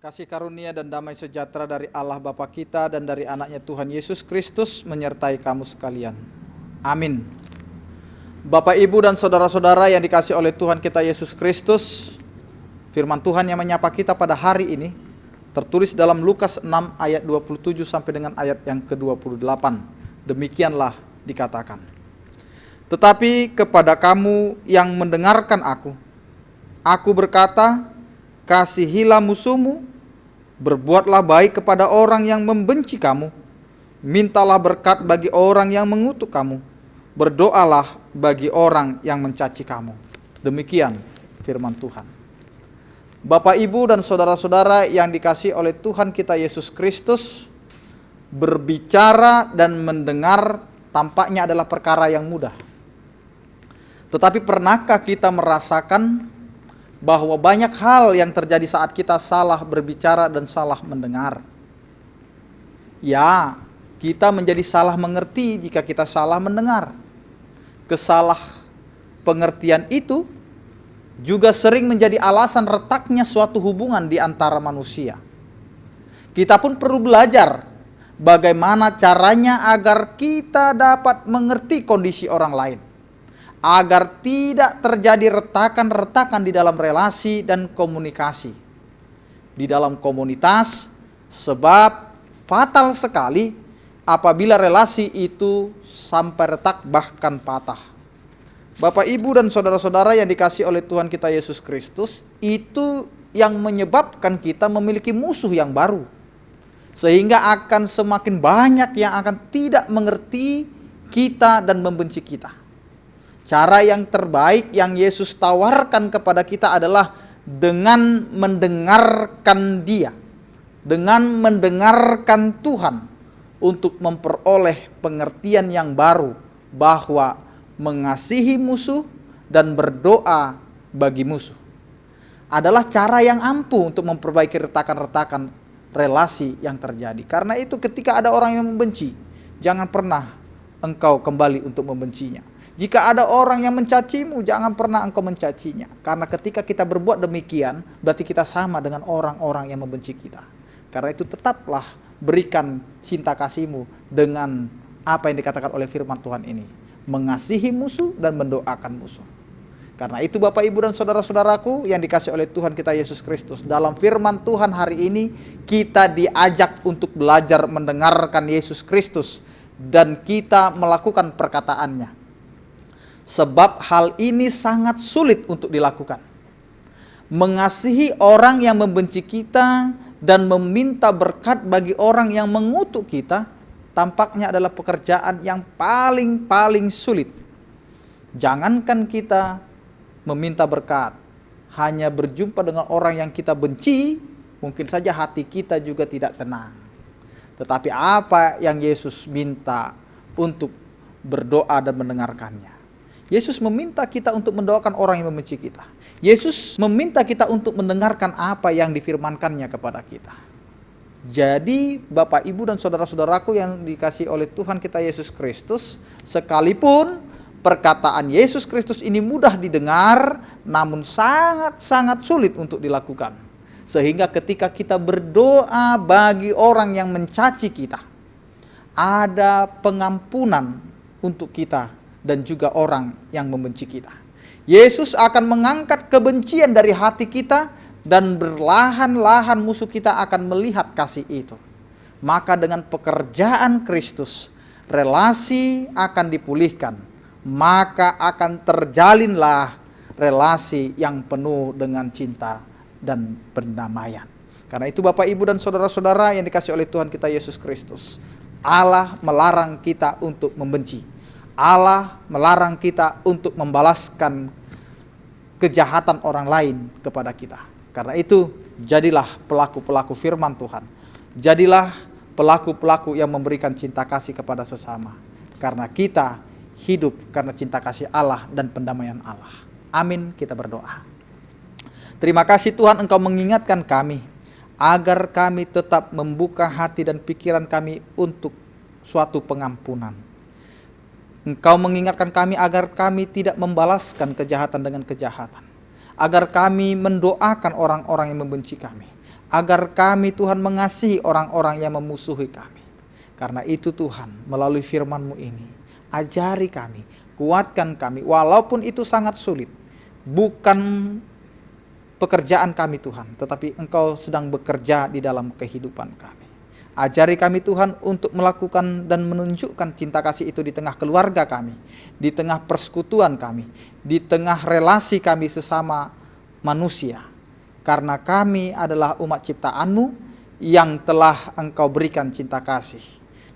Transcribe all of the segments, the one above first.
Kasih karunia dan damai sejahtera dari Allah Bapa kita dan dari anaknya Tuhan Yesus Kristus menyertai kamu sekalian. Amin. Bapak, Ibu, dan saudara-saudara yang dikasihi oleh Tuhan kita Yesus Kristus, firman Tuhan yang menyapa kita pada hari ini tertulis dalam Lukas 6 ayat 27 sampai dengan ayat yang ke-28. Demikianlah dikatakan. Tetapi kepada kamu yang mendengarkan aku berkata, kasihilah musuhmu, berbuatlah baik kepada orang yang membenci kamu, mintalah berkat bagi orang yang mengutuk kamu, berdoalah bagi orang yang mencaci kamu. Demikian firman Tuhan. Bapak, Ibu, dan saudara-saudara yang dikasihi oleh Tuhan kita Yesus Kristus, berbicara dan mendengar tampaknya adalah perkara yang mudah. Tetapi pernahkah kita merasakan bahwa banyak hal yang terjadi saat kita salah berbicara dan salah mendengar? Ya, kita menjadi salah mengerti jika kita salah mendengar. Kesalah pengertian itu juga sering menjadi alasan retaknya suatu hubungan di antara manusia. Kita pun perlu belajar bagaimana caranya agar kita dapat mengerti kondisi orang lain, agar tidak terjadi retakan-retakan di dalam relasi dan komunikasi di dalam komunitas, sebab fatal sekali apabila relasi itu sampai retak bahkan patah. Bapak, Ibu, dan saudara-saudara yang dikasihi oleh Tuhan kita Yesus Kristus, itu yang menyebabkan kita memiliki musuh yang baru, sehingga akan semakin banyak yang akan tidak mengerti kita dan membenci kita. Cara yang terbaik yang Yesus tawarkan kepada kita adalah dengan mendengarkan Dia, dengan mendengarkan Tuhan, untuk memperoleh pengertian yang baru bahwa mengasihi musuh dan berdoa bagi musuh adalah cara yang ampuh untuk memperbaiki retakan-retakan relasi yang terjadi. Karena itu ketika ada orang yang membenci, jangan pernah engkau kembali untuk membencinya. Jika ada orang yang mencacimu, jangan pernah engkau mencacinya. Karena ketika kita berbuat demikian, berarti kita sama dengan orang-orang yang membenci kita. Karena itu tetaplah berikan cinta kasihmu dengan apa yang dikatakan oleh firman Tuhan ini. Mengasihi musuh dan mendoakan musuh. Karena itu Bapak, Ibu, dan saudara-saudaraku yang dikasihi oleh Tuhan kita Yesus Kristus, dalam firman Tuhan hari ini kita diajak untuk belajar mendengarkan Yesus Kristus dan kita melakukan perkataannya. Sebab hal ini sangat sulit untuk dilakukan. Mengasihi orang yang membenci kita dan meminta berkat bagi orang yang mengutuk kita tampaknya adalah pekerjaan yang paling sulit. Jangankan kita meminta berkat, hanya berjumpa dengan orang yang kita benci, mungkin saja hati kita juga tidak tenang. Tetapi apa yang Yesus minta untuk berdoa dan mendengarkannya? Yesus meminta kita untuk mendoakan orang yang membenci kita. Yesus meminta kita untuk mendengarkan apa yang difirmankannya kepada kita. Jadi Bapak, Ibu, dan saudara-saudaraku yang dikasihi oleh Tuhan kita Yesus Kristus, sekalipun perkataan Yesus Kristus ini mudah didengar, namun sangat sulit untuk dilakukan. Sehingga ketika kita berdoa bagi orang yang mencaci kita, ada pengampunan untuk kita dan juga orang yang membenci kita. Yesus akan mengangkat kebencian dari hati kita dan berlahan-lahan musuh kita akan melihat kasih itu. Maka dengan pekerjaan Kristus, relasi akan dipulihkan. Maka akan terjalinlah relasi yang penuh dengan cinta dan perdamaian. Karena itu Bapak, Ibu, dan saudara-saudara yang dikasihi oleh Tuhan kita Yesus Kristus, Allah melarang kita untuk membenci. Allah melarang kita untuk membalaskan kejahatan orang lain kepada kita. Karena itu, jadilah pelaku-pelaku firman Tuhan. Jadilah pelaku-pelaku yang memberikan cinta kasih kepada sesama. Karena kita hidup karena cinta kasih Allah dan pendamaian Allah. Amin, kita berdoa. Terima kasih Tuhan, Engkau mengingatkan kami agar kami tetap membuka hati dan pikiran kami untuk suatu pengampunan. Engkau mengingatkan kami agar kami tidak membalaskan kejahatan dengan kejahatan. Agar kami mendoakan orang-orang yang membenci kami. agar kami Tuhan mengasihi orang-orang yang memusuhi kami. Karena itu Tuhan, melalui firman-Mu ini, ajari kami, kuatkan kami, walaupun itu sangat sulit. Bukan pekerjaan kami Tuhan, tetapi Engkau sedang bekerja di dalam kehidupan kami. Ajari kami Tuhan untuk melakukan dan menunjukkan cinta kasih itu di tengah keluarga kami, di tengah persekutuan kami, di tengah relasi kami sesama manusia. Karena kami adalah umat ciptaan-Mu yang telah Engkau berikan cinta kasih.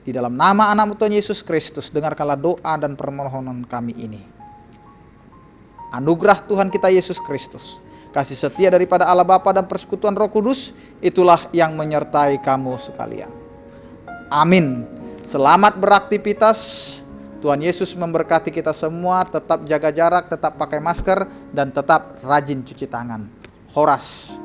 Di dalam nama anak-Mu Tuhan Yesus Kristus, dengarkanlah doa dan permohonan kami ini. Anugerah Tuhan kita Yesus Kristus, kasih setia daripada Allah Bapa dan persekutuan Roh Kudus, itulah yang menyertai kamu sekalian. Amin. Selamat beraktivitas. Tuhan Yesus memberkati kita semua. Tetap jaga jarak, tetap pakai masker, dan tetap rajin cuci tangan. Horas.